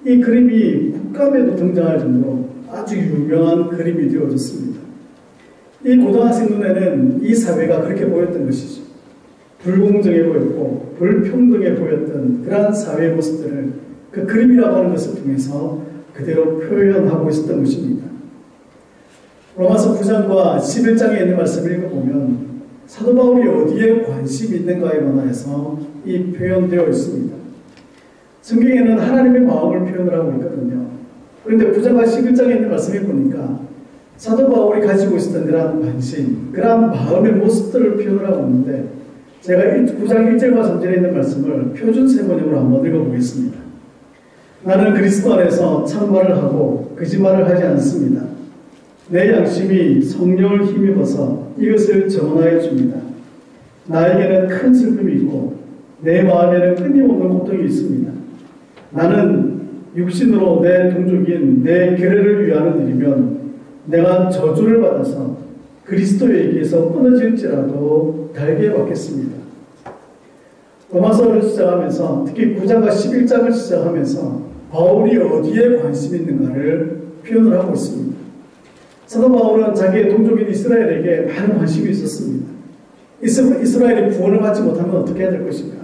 이 그림이 국감에도 등장할 정도로 아주 유명한 그림이 되어졌습니다. 이 고등학생 눈에는 이 사회가 그렇게 보였던 것이죠. 불공정해 보였고 불평등해 보였던 그러한 사회의 모습들을 그 그림이라고 하는 것을 통해서 그대로 표현하고 있었던 것입니다. 로마서 9장과 11장에 있는 말씀을 읽어보면 사도 바울이 어디에 관심이 있는가에 관하여서 이 표현되어 있습니다. 성경에는 하나님의 마음을 표현을 하고 있거든요. 그런데 9장과 11장에 있는 말씀을 보니까 사도 바울이 가지고 있었던 그러한 관심, 그러한 마음의 모습들을 표현을 하고 있는데 제가 9장 1절과 3절에 있는 말씀을 표준 세번역으로 한번 읽어보겠습니다. 나는 그리스도 안에서 참말을 하고 거짓말을 하지 않습니다. 내 양심이 성령을 힘입어서 이것을 정언하여 줍니다. 나에게는 큰 슬픔이 있고 내 마음에는 끊임없는 고통이 있습니다. 나는 육신으로 내 동족인 내 교회를 위하는 일이면 내가 저주를 받아서 그리스도에게서 끊어질지라도 달게 받겠습니다. 로마서를 시작하면서 특히 9장과 11장을 시작하면서 바울이 어디에 관심이 있는가를 표현을 하고 있습니다. 사도 바울은 자기의 동족인 이스라엘에게 많은 관심이 있었습니다. 이스라엘이 구원을 받지 못하면 어떻게 해야 될 것인가?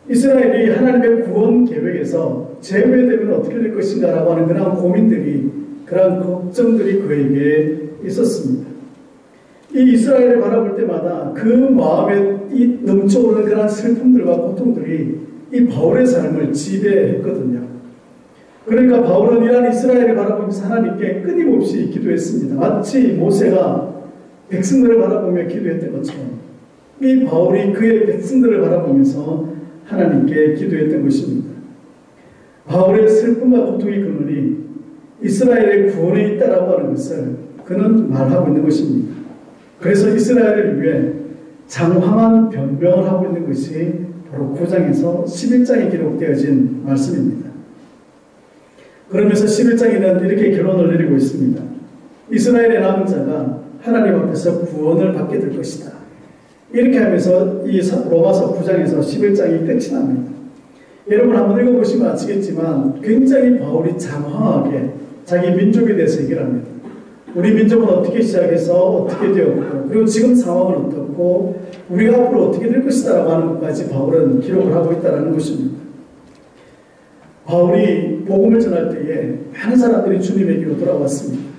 이스라엘이 하나님의 구원 계획에서 제외되면 어떻게 될 것인가 라고 하는 그런 고민들이, 그런 걱정들이 그에게 있었습니다. 이 이스라엘을 바라볼 때마다 그 마음에 이 넘쳐오르는 그런 슬픔들과 고통들이 이 바울의 삶을 지배했거든요. 그러니까 바울은 이러한 이스라엘을 바라보면서 하나님께 끊임없이 기도했습니다. 마치 모세가 백성들을 바라보며 기도했던 것처럼 이 바울이 그의 백성들을 바라보면서 하나님께 기도했던 것입니다. 바울의 슬픔과 고통의 근원이 이스라엘의 구원에 있다라고 하는 것을 그는 말하고 있는 것입니다. 그래서 이스라엘을 위해 장황한 변명을 하고 있는 것이 바로 9장에서 11장에 기록되어진 말씀입니다. 그러면서 11장에는 이렇게 결론을 내리고 있습니다. 이스라엘의 남은 자가 하나님 앞에서 구원을 받게 될 것이다. 이렇게 하면서 이 로마서 9장에서 11장이 끝이 납니다. 여러분 한번 읽어보시면 아시겠지만 굉장히 바울이 장황하게 자기 민족에 대해서 얘기를 합니다. 우리 민족은 어떻게 시작해서 어떻게 되었고 그리고 지금 상황은 어떻고 우리가 앞으로 어떻게 될 것이다 라고 하는 것까지 바울은 기록을 하고 있다는 것입니다. 바울이 복음을 전할 때에 많은 사람들이 주님에게로 돌아왔습니다.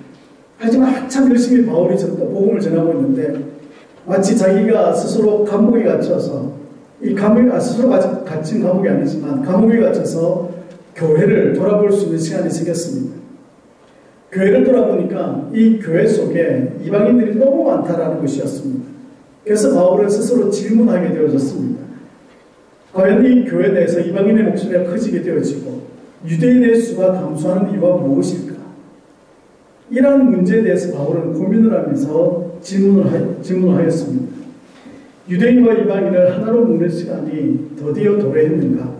하지만 한참 열심히 바울이 복음을 전하고 있는데 마치 자기가 스스로 감옥에 갇혀서 이 감옥에 스스로 갇힌 감옥이 아니지만 감옥에 갇혀서 교회를 돌아볼 수 있는 시간이 생겼습니다. 교회를 돌아보니까 이 교회 속에 이방인들이 너무 많다라는 것이었습니다. 그래서 바울은 스스로 질문하게 되어졌습니다. 과연 이 교회 내에서 이방인의 목소리가 커지게 되어지고 유대인의 수가 감소하는 이유가 무엇일까? 이러한 문제에 대해서 바울은 고민을 하면서 질문을 하였습니다. 유대인과 이방인을 하나로 묶는 시간이 드디어 도래했는가?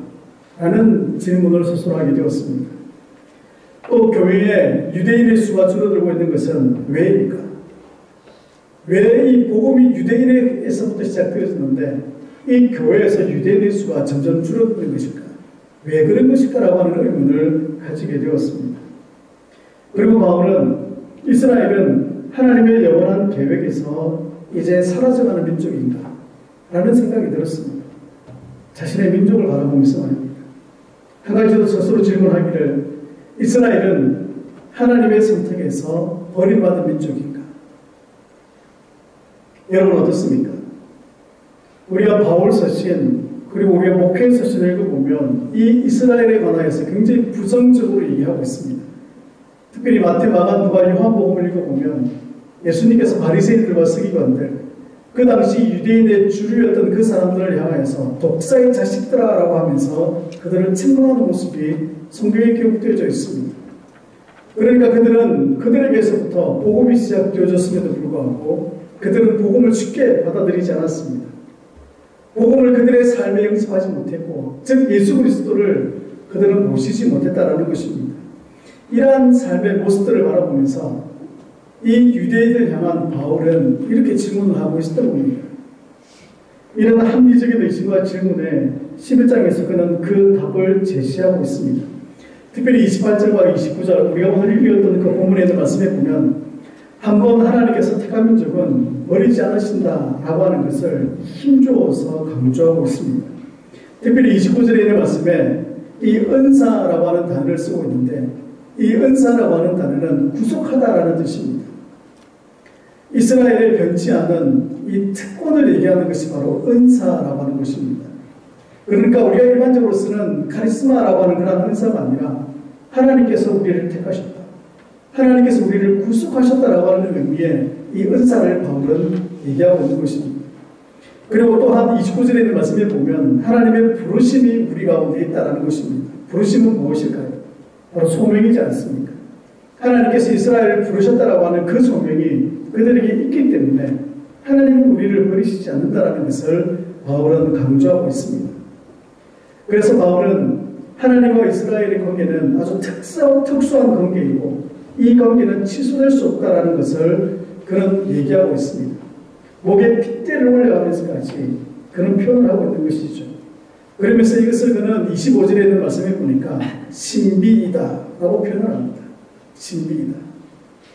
라는 질문을 스스로 하게 되었습니다. 또 교회에 유대인의 수가 줄어들고 있는 것은 왜일까? 왜 이 복음이 유대인에서부터 시작되었는데 이 교회에서 유대인의 수가 점점 줄어드는 것일까? 왜 그런 것일까라고 하는 의문을 가지게 되었습니다. 그리고 바울은 이스라엘은 하나님의 영원한 계획에서 이제 사라져가는 민족인가? 라는 생각이 들었습니다. 자신의 민족을 바라보면서 말입니다. 한 가지 더 스스로 질문하기를 이스라엘은 하나님의 선택에서 버림받은 민족인가? 여러분 어떻습니까? 우리가 바울 서신 그리고 우리가 목회 서신을 읽어보면 이 이스라엘에 관하여서 굉장히 부정적으로 얘기하고 있습니다. 특별히 마태, 마가, 누가, 요한복음을 읽어보면 예수님께서 바리새인들과 서기관들 그 당시 유대인의 주류였던 그 사람들을 향하여서 독사의 자식들아라고 하면서 그들을 책망하는 모습이 성경에 기록되어져 있습니다. 그러니까 그들은 그들에게서부터 복음이 시작되어졌음에도 불구하고 그들은 복음을 쉽게 받아들이지 않았습니다. 복음을 그들의 삶에 영접하지 못했고 즉 예수 그리스도를 그들은 모시지 못했다라는 것입니다. 이러한 삶의 모습들을 바라보면서 이 유대인을 향한 바울은 이렇게 질문을 하고 있었던 겁니다. 이런 합리적인 의심과 질문에 11장에서 그는 그 답을 제시하고 있습니다. 특별히 28절과 29절 우리가 오늘 읽었던 그 본문에 있는 말씀에 보면 한번 하나님께서 택한 민족은 버리지 않으신다라고 하는 것을 힘주어서 강조하고 있습니다. 특별히 29절에 있는 말씀에 이 은사라고 하는 단어를 쓰고 있는데 이 은사라고 하는 단어는 구속하다라는 뜻입니다. 이스라엘에 변치 않은 이 특권을 얘기하는 것이 바로 은사라고 하는 것입니다. 그러니까 우리가 일반적으로 쓰는 카리스마라고 하는 그런 은사가 아니라 하나님께서 우리를 택하셨다. 하나님께서 우리를 구속하셨다라고 하는 의미의 이 은사를 바울은 얘기하고 있는 것입니다. 그리고 또한 29절에 있는 말씀에 보면 하나님의 부르심이 우리 가운데 있다는 것입니다. 부르심은 무엇일까요? 바로 소명이지 않습니까? 하나님께서 이스라엘을 부르셨다라고 하는 그 소명이 그들에게 있기 때문에 하나님은 우리를 버리시지 않는다라는 것을 바울은 강조하고 있습니다. 그래서 바울은 하나님과 이스라엘의 관계는 아주 특수한 관계이고 이 관계는 취소될 수 없다라는 것을 그는 얘기하고 있습니다. 목에 핏대를 올려가면서까지 그는 표현을 하고 있는 것이죠. 그러면서 이것을 그는 25절에 있는 말씀에 보니까 신비이다 라고 표현을 합니다. 신비이다.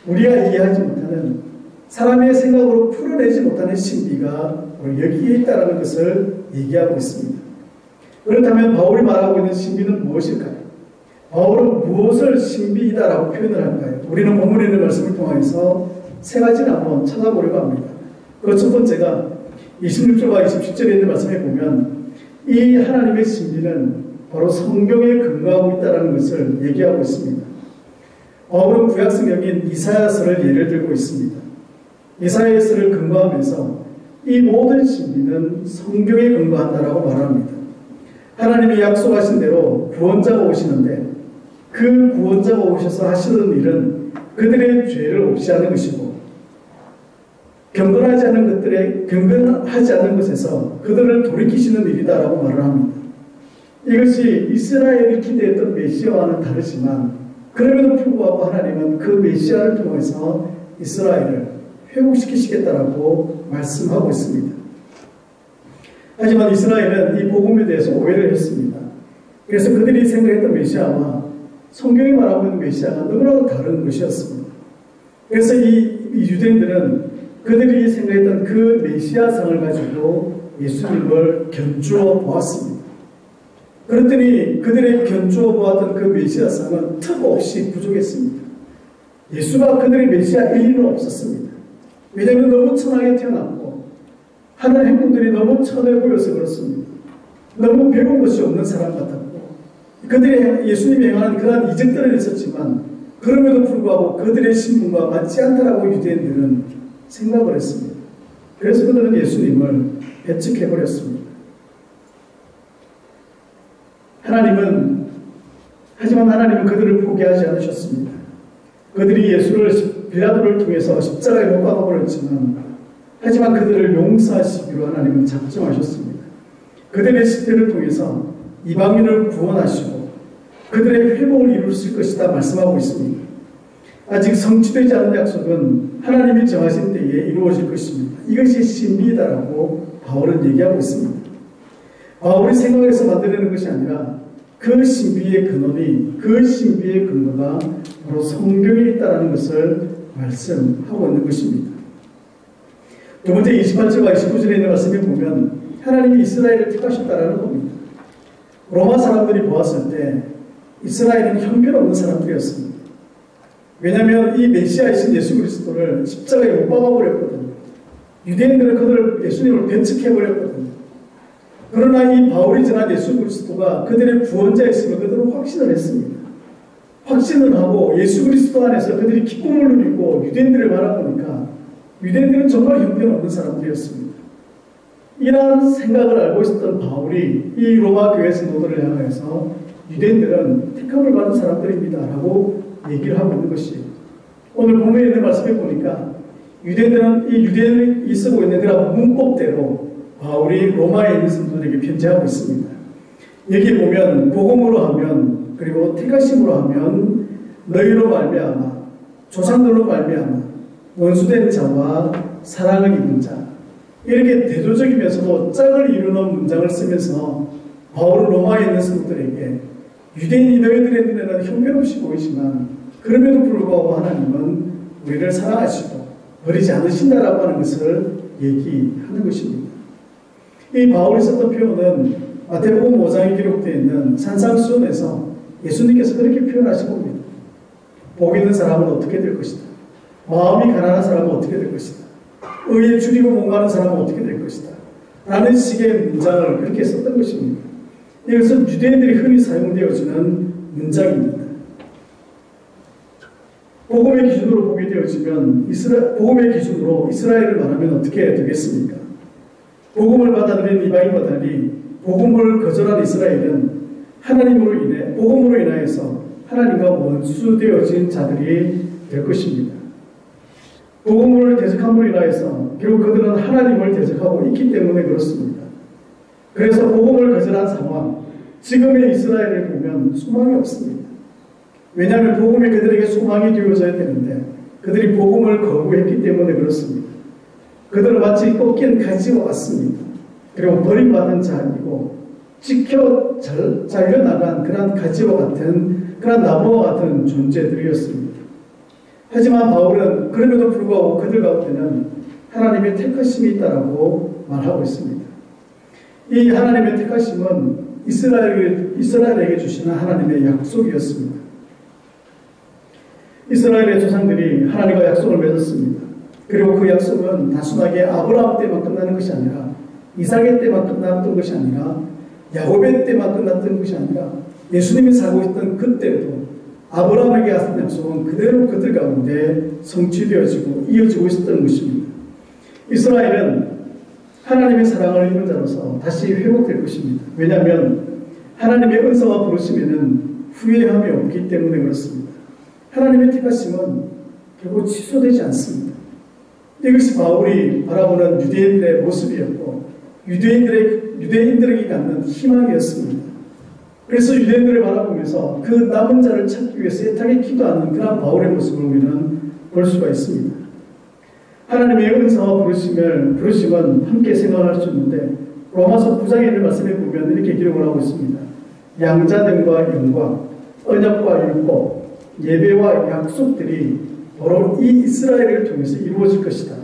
우리가 이해하지 못하는 사람의 생각으로 풀어내지 못하는 신비가 여기에 있다는 것을 얘기하고 있습니다. 그렇다면 바울이 말하고 있는 신비는 무엇일까요? 바울은 무엇을 신비이다라고 표현을 할까요? 우리는 본문에 있는 말씀을 통해서 세 가지를 한번 찾아보려고 합니다. 그 첫 번째가 26절과 27절에 있는 말씀에 보면 이 하나님의 신비는 바로 성경에 근거하고 있다는 것을 얘기하고 있습니다. 바울은 구약성경인 이사야서를 예를 들고 있습니다. 이사야서를 근거하면서 이 모든 신비는 성경에 근거한다라고 말합니다. 하나님이 약속하신 대로 구원자가 오시는데 그 구원자가 오셔서 하시는 일은 그들의 죄를 없이 하는 것이고 경건하지 않은 것에서 그들을 돌이키시는 일이다라고 말을 합니다. 이것이 이스라엘이 기대했던 메시아와는 다르지만 그럼에도 불구하고 하나님은 그 메시아를 통해서 이스라엘을 회복시키시겠다라고 말씀하고 있습니다. 하지만 이스라엘은 이 복음에 대해서 오해를 했습니다. 그래서 그들이 생각했던 메시아와 성경이 말하고 있는 메시아가 너무나도 다른 것이었습니다. 그래서 이 유대인들은 그들이 생각했던 그 메시아상을 가지고 예수님을 견주어 보았습니다. 그랬더니 그들의 견주어 보았던 그 메시아상은 턱없이 부족했습니다. 예수가 그들의 메시아일 리는 없었습니다. 왜냐하면 너무 천하게 태어났고 하는 행동들이 너무 천해 보여서 그렇습니다. 너무 배운 것이 없는 사람 같았고 그들이 예수님이 행하는 그러한 이적들은 있었지만 그럼에도 불구하고 그들의 신분과 맞지 않다라고 유대인들은 생각을 했습니다. 그래서 그들은 예수님을 배척해버렸습니다. 하지만 하나님은 그들을 포기하지 않으셨습니다. 그들이 예수를 빌라도를 통해서 십자가에 못 박아버렸지만 하지만 그들을 용서하시기로 하나님은 작정하셨습니다. 그들의 시대를 통해서 이방인을 구원하시고 그들의 회복을 이루실 것이다 말씀하고 있습니다. 아직 성취되지 않은 약속은 하나님이 정하신 때에 이루어질 것입니다. 이것이 신비이다라고 바울은 얘기하고 있습니다. 바울이 생각해서 만들어내는 것이 아니라 그 신비의 근거가 바로 성경에 있다는 것을 말씀하고 있는 것입니다. 두 번째 28절과 29절에 있는 말씀에 보면 하나님이 이스라엘을 택하셨다라는 겁니다. 로마 사람들이 보았을 때 이스라엘은 형편없는 사람들이었습니다. 왜냐하면 이 메시아이신 예수 그리스도를 십자가에 못 박아버렸거든요. 유대인들은 그들을 예수님을 배척해버렸거든요. 그러나 이 바울이 전한 예수 그리스도가 그들의 구원자였음을 그들은 확신을 했습니다. 확신을 하고 예수 그리스도 안에서 그들이 기쁨을 누리고 유대인들을 바라보니까 유대인들은 정말 형편없는 사람들이었습니다. 이러한 생각을 알고 있었던 바울이 이 로마 교회 성도들을 향해서 유대인들은 택함을 받은 사람들입니다 라고 얘기를 하고 있는 것이에요. 오늘 본문에 있는 말씀에 보니까 유대인들은 이 유대인이 쓰고 있는 그런 문법대로 바울이 로마에 있는 성도들에게 편지하고 있습니다. 여기 보면 복음으로 하면 그리고 택하심으로 하면 너희로 말미암아 조상들로 말미암아 원수된 자와 사랑을 입은 자 이렇게 대조적이면서도 짝을 이루는 문장을 쓰면서 바울은 로마에 있는 성도들에게 유대인이 너희들의 눈에는 형편없이 보이지만 그럼에도 불구하고 하나님은 우리를 사랑하시고 버리지 않으신다라고 하는 것을 얘기하는 것입니다. 이 바울이 썼던 표현은 마태복음 5장에 기록되어 있는 산상수훈에서 예수님께서 그렇게 표현하신 겁니다. 복 있는 사람은 어떻게 될 것이다. 마음이 가난한 사람은 어떻게 될 것이다. 의에 줄이고 목마른 사람은 어떻게 될 것이다. 라는 식의 문장을 그렇게 썼던 것입니다. 이것은 유대인들이 흔히 사용되어지는 문장입니다. 복음의 기준으로 보게 되어지면 복음의 기준으로 이스라엘을 말하면 어떻게 되겠습니까? 복음을 받아들인 이방인과 달리 복음을 거절한 이스라엘은 복음으로 인하여서 하나님과 원수되어진 자들이 될 것입니다. 복음을 대적함으로 인하여서 결국 그들은 하나님을 대적하고 있기 때문에 그렇습니다. 그래서 복음을 거절한 상황, 지금의 이스라엘을 보면 소망이 없습니다. 왜냐하면 복음이 그들에게 소망이 되어져야 되는데 그들이 복음을 거부했기 때문에 그렇습니다. 그들은 마치 꺾인 가지와 같습니다. 그리고 버림받은 자이고 잘려나간 그런 가지와 같은 그런 나무와 같은 존재들이었습니다. 하지만 바울은 그럼에도 불구하고 그들 가운데는 하나님의 택하심이 있다라고 말하고 있습니다. 이 하나님의 택하심은 이스라엘에게 주시는 하나님의 약속이었습니다. 이스라엘의 조상들이 하나님과 약속을 맺었습니다. 그리고 그 약속은 단순하게 아브라함 때만 끝나는 것이 아니라 이삭의 때만 끝났던 것이 아니라 야곱의 때만 끝났던 것이 아니라 예수님이 살고 있던 그때도 아브라함에게 하신 약속은 그대로 그들 가운데 성취되어지고 이어지고 있었던 것입니다. 이스라엘은 하나님의 사랑을 입은 자로서 다시 회복될 것입니다. 왜냐하면 하나님의 은사와 부르심에는 후회함이 없기 때문에 그렇습니다. 하나님의 택하심은 결국 취소되지 않습니다. 이것이 바울이 바라보는 유대인들의 모습이었고 유대인들에게 갖는 희망이었습니다. 그래서 유대인들을 바라보면서 그 남은 자를 찾기 위해서 애타게 기도하는 그런 바울의 모습을 우리는 볼 수가 있습니다. 하나님의 은사와 부르심은 함께 생각할 수 있는데 로마서 9장에 있는 말씀에 보면 이렇게 기록을 하고 있습니다. 양자됨과 영광, 언약과 율법, 예배와 약속들이 바로 이 이스라엘을 통해서 이루어질 것이다.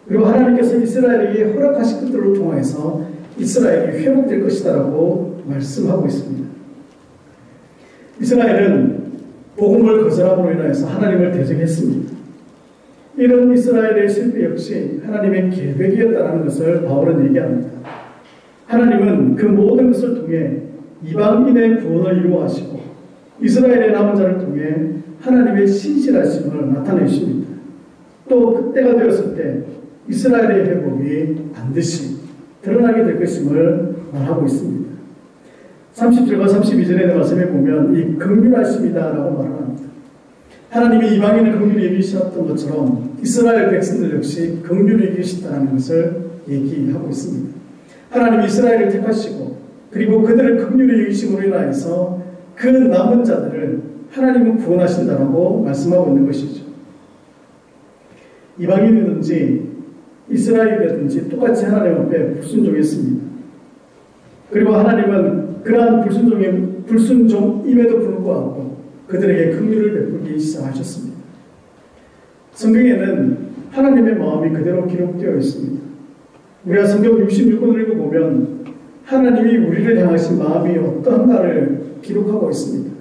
그리고 하나님께서 이스라엘에게 허락하신 것들을 통해서 이스라엘이 회복될 것이다 라고 말씀하고 있습니다. 이스라엘은 복음을 거절함으로 인하여서 하나님을 대적했습니다. 이런 이스라엘의 실패 역시 하나님의 계획이었다는 것을 바울은 얘기합니다. 하나님은 그 모든 것을 통해 이방인의 구원을 이루어하시고 이스라엘의 남은 자를 통해 하나님의 신실하심을 나타내십니다. 또 그때가 되었을 때 이스라엘의 회복이 반드시 드러나게 될 것임을 말하고 있습니다. 30절과 32절의 말씀에 보면 이 긍휼하심이다라고 말을 합니다. 하나님이 이방인을 긍휼히 여기셨던 것처럼 이스라엘 백성들 역시 긍휼히 여기셨다는 것을 얘기하고 있습니다. 하나님이 이스라엘을 택하시고 그리고 그들을 긍휼히 여기심으로 인하여서 그 남은 자들을 하나님은 구원하신다라고 말씀하고 있는 것이죠. 이방인이든지 이스라엘이든지 똑같이 하나님 앞에 불순종했습니다. 그리고 하나님은 그러한 불순종임에도 불구하고 그들에게 긍휼을 베풀기 시작하셨습니다. 성경에는 하나님의 마음이 그대로 기록되어 있습니다. 우리가 성경 66권을 읽어보면 하나님이 우리를 향하신 마음이 어떠한가를 기록하고 있습니다.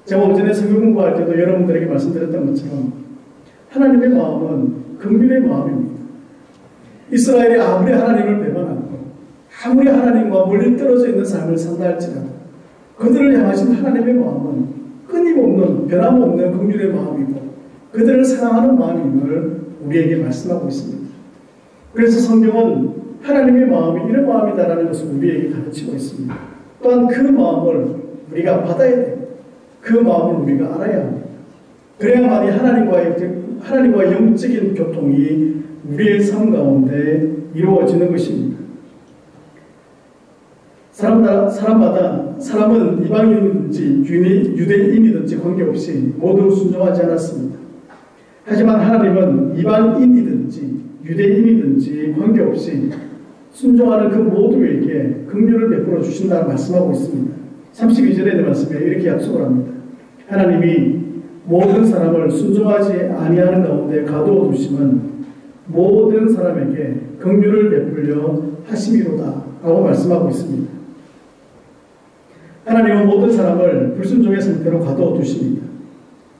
제가 오전에 성경 공부할 때도 여러분들에게 말씀드렸던 것처럼 하나님의 마음은 긍휼의 마음입니다. 이스라엘이 아무리 하나님을 배반하고 아무리 하나님과 멀리 떨어져 있는 삶을 산다 할지라도 그들을 향하신 하나님의 마음은 끊임없는 변함없는 긍휼의 마음이고 그들을 사랑하는 마음임을 우리에게 말씀하고 있습니다. 그래서 성경은 하나님의 마음이 이런 마음이다라는 것을 우리에게 가르치고 있습니다. 또한 그 마음을 우리가 받아야 됩니다. 그 마음을 우리가 알아야 합니다. 그래야만이 하나님과의 영적인 교통이 우리의 삶 가운데 이루어지는 것입니다. 사람은 이방인이든지 유대인이든지 관계없이 모두 순종하지 않았습니다. 하지만 하나님은 이방인이든지 유대인이든지 관계없이 순종하는 그 모두에게 긍휼을 베풀어 주신다고 말씀하고 있습니다. 32절에 있는 말씀에 이렇게 약속을 합니다. 하나님이 모든 사람을 순종하지 아니하는 가운데 가두어 두심은 모든 사람에게 긍휼을 베풀려 하심이로다 라고 말씀하고 있습니다. 하나님은 모든 사람을 불순종의 상태로 가두어 두십니다.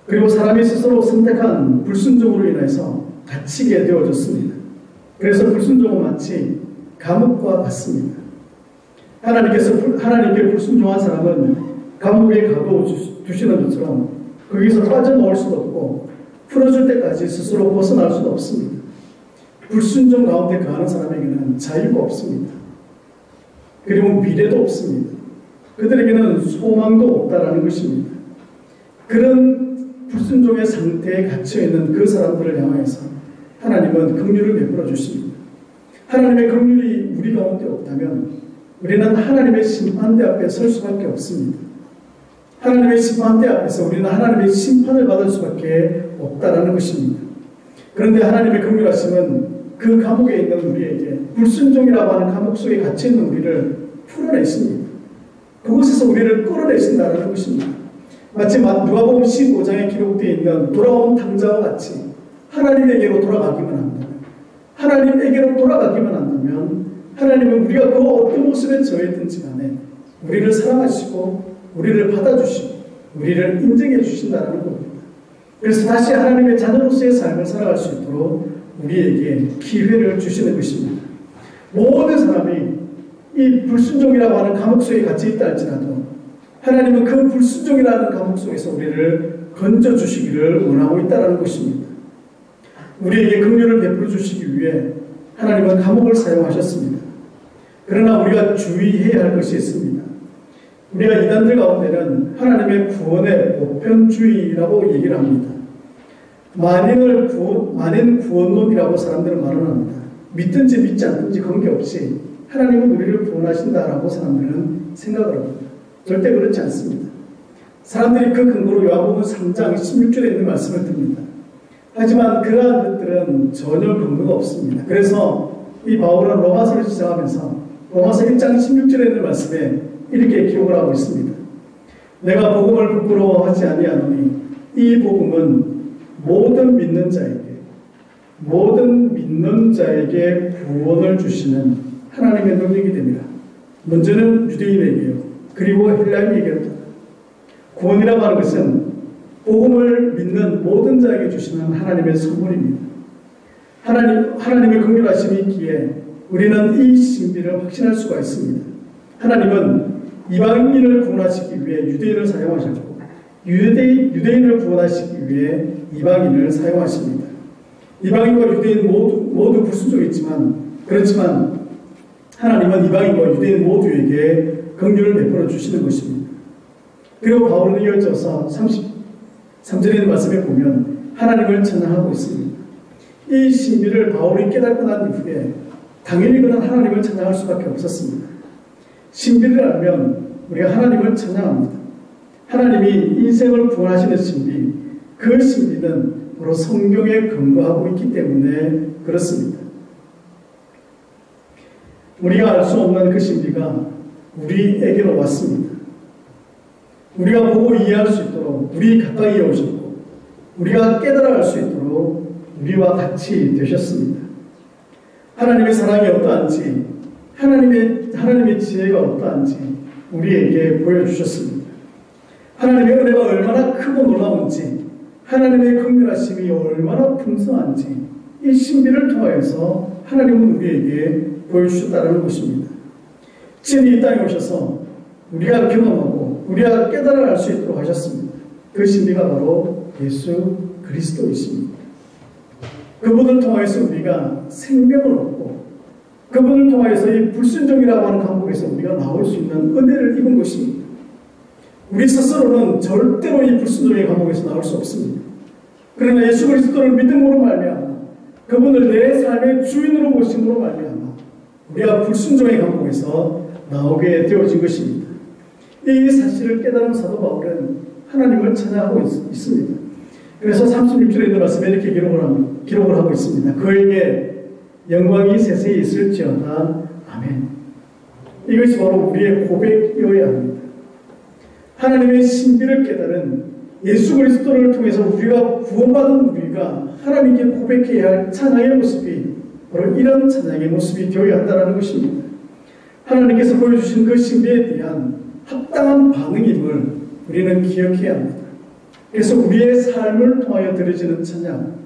그리고 사람이 스스로 선택한 불순종으로 인해서 갇히게 되어졌습니다. 그래서 불순종은 마치 감옥과 같습니다. 하나님께 불순종한 사람은 감옥에 가두어 두시는 것처럼 거기서 빠져나올 수도 없고 풀어줄 때까지 스스로 벗어날 수도 없습니다. 불순종 가운데 거하는 사람에게는 자유가 없습니다. 그리고 미래도 없습니다. 그들에게는 소망도 없다라는 것입니다. 그런 불순종의 상태에 갇혀있는 그 사람들을 향해서 하나님은 긍휼을 베풀어 주십니다. 하나님의 긍휼이 우리 가운데 없다면 우리는 하나님의 심판대 앞에 설 수밖에 없습니다. 하나님의 심판대 앞에서 우리는 하나님의 심판을 받을 수밖에 없다라는 것입니다. 그런데 하나님의 긍휼하심은 그 감옥에 있는 우리에게 불순종이라고 하는 감옥 속에 갇혀있는 우리를 풀어내십니다. 그곳에서 우리를 끌어내신다는 것입니다. 마치 누가복음 15장에 기록되어 있는 돌아온 탕자와 같이 하나님에게로 돌아가기만 한다면, 하나님에게로 돌아가기만 한다면 하나님은 우리가 그 어떤 모습에 처해있든지 간에 우리를 사랑하시고 우리를 받아주시고 우리를 인정해 주신다는 겁니다. 그래서 다시 하나님의 자녀로서의 삶을 살아갈 수 있도록 우리에게 기회를 주시는 것입니다. 모든 사람이 이 불순종이라고 하는 감옥 속에 갇혀 있다 할지라도 하나님은 그 불순종이라는 감옥 속에서 우리를 건져주시기를 원하고 있다는 것입니다. 우리에게 긍휼을 베풀어 주시기 위해 하나님은 감옥을 사용하셨습니다. 그러나 우리가 주의해야 할 것이 있습니다. 우리가 이단들 가운데는 하나님의 구원의 보편주의라고 얘기를 합니다. 만인 구원론이라고 사람들은 말을 합니다. 믿든지 믿지 않든지 관계없이 하나님은 우리를 구원하신다라고 사람들은 생각을 합니다. 절대 그렇지 않습니다. 사람들이 그 근거로 요한복음 3장 16절에 있는 말씀을 듭니다. 하지만 그러한 것들은 전혀 근거가 없습니다. 그래서 이 바울은 로마서를 시작하면서 로마서 1장 16절에 있는 말씀에 이렇게 기록을 하고 있습니다. 내가 복음을 부끄러워하지 아니하노니 이 복음은 모든 믿는 자에게 구원을 주시는 하나님의 능력이 됩니다. 먼저는 유대인에게요. 그리고 헬라인에게로다. 구원이라고 하는 것은 복음을 믿는 모든 자에게 주시는 하나님의 선물입니다. 하나님의 긍휼하심이 있기에 우리는 이 신비를 확신할 수가 있습니다. 하나님은 이방인을 구원하시기 위해 유대인을 사용하셨고 유대인을 구원하시기 위해 이방인을 사용하십니다. 이방인과 유대인 모두 불순종했지만 그렇지만 하나님은 이방인과 유대인 모두에게 긍휼을 베풀어 주시는 것입니다. 그리고 바울은 이어져서 33절에 있는 말씀에 보면 하나님을 찬양하고 있습니다. 이 신비를 바울이 깨닫고 난 이후에 당연히 그는 하나님을 찬양할 수밖에 없었습니다. 신비를 알면 우리가 하나님을 찬양합니다. 하나님이 인생을 구원하시는 신비, 그 신비는 바로 성경에 근거하고 있기 때문에 그렇습니다. 우리가 알 수 없는 그 신비가 우리에게로 왔습니다. 우리가 보고 이해할 수 있도록 우리 가까이에 오셨고 우리가 깨달아 알 수 있도록 우리와 같이 되셨습니다. 하나님의 사랑이 어떠한지 하나님의 지혜가 어떠한지 우리에게 보여주셨습니다. 하나님의 은혜가 얼마나 크고 놀라운지 하나님의 긍휼하심이 얼마나 풍성한지 이 신비를 통하여서 하나님은 우리에게 보여주셨다는 것입니다. 진이 이 땅에 오셔서 우리가 경험하고 우리가 깨달아 알 수 있도록 하셨습니다. 그 신비가 바로 예수 그리스도이십니다. 그분을 통하여서 우리가 생명을 얻고 그분을 통하여서 이 불순종이라고 하는 감옥에서 우리가 나올 수 있는 은혜를 입은 것입니다. 우리 스스로는 절대로 이 불순종의 감옥에서 나올 수 없습니다. 그러나 예수 그리스도를 믿음으로 말미암아 그분을 내 삶의 주인으로 모심으로 말미암아 우리가 불순종의 감옥에서 나오게 되어진 것입니다. 이 사실을 깨달은 사도 바울은 하나님을 찬양하고 있습니다. 그래서 36절에 있는 말씀에 이렇게 기록을 하고 있습니다. 그에게 영광이 세세히 있을지어다. 아멘. 이것이 바로 우리의 고백이어야 합니다. 하나님의 신비를 깨달은 예수 그리스도를 통해서 우리가 구원받은 우리가 하나님께 고백해야 할 찬양의 모습이 바로 이런 찬양의 모습이 되어야 한다는 것입니다. 하나님께서 보여주신 그 신비에 대한 합당한 반응임을 우리는 기억해야 합니다. 그래서 우리의 삶을 통하여 드려지는 찬양,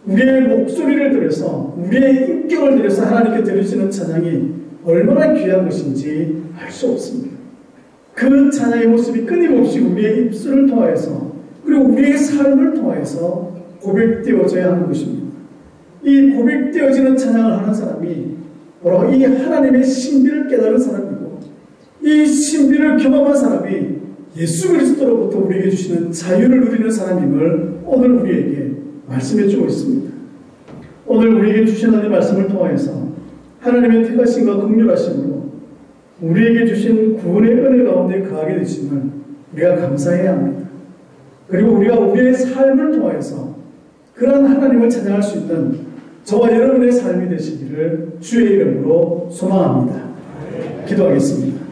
우리의 목소리를 들여서 우리의 인격을 들여서 하나님께 드려지는 찬양이 얼마나 귀한 것인지 알 수 없습니다. 그 찬양의 모습이 끊임없이 우리의 입술을 통하여서 그리고 우리의 삶을 통하여서 고백되어져야 하는 것입니다. 이 고백되어지는 찬양을 하는 사람이 바로 이 하나님의 신비를 깨달은 사람이고 이 신비를 경험한 사람이 예수 그리스도로부터 우리에게 주시는 자유를 누리는 사람임을 오늘 우리에게 말씀해 주고 있습니다. 오늘 우리에게 주시는 이 말씀을 통하여서 하나님의 택하심과 긍휼하심으로 우리에게 주신 구원의 은혜 가운데 거하게 되심을 우리가 감사해야 합니다. 그리고 우리가 우리의 삶을 통하여서 그런 하나님을 찬양할 수 있는 저와 여러분의 삶이 되시기를 주의 이름으로 소망합니다. 기도하겠습니다.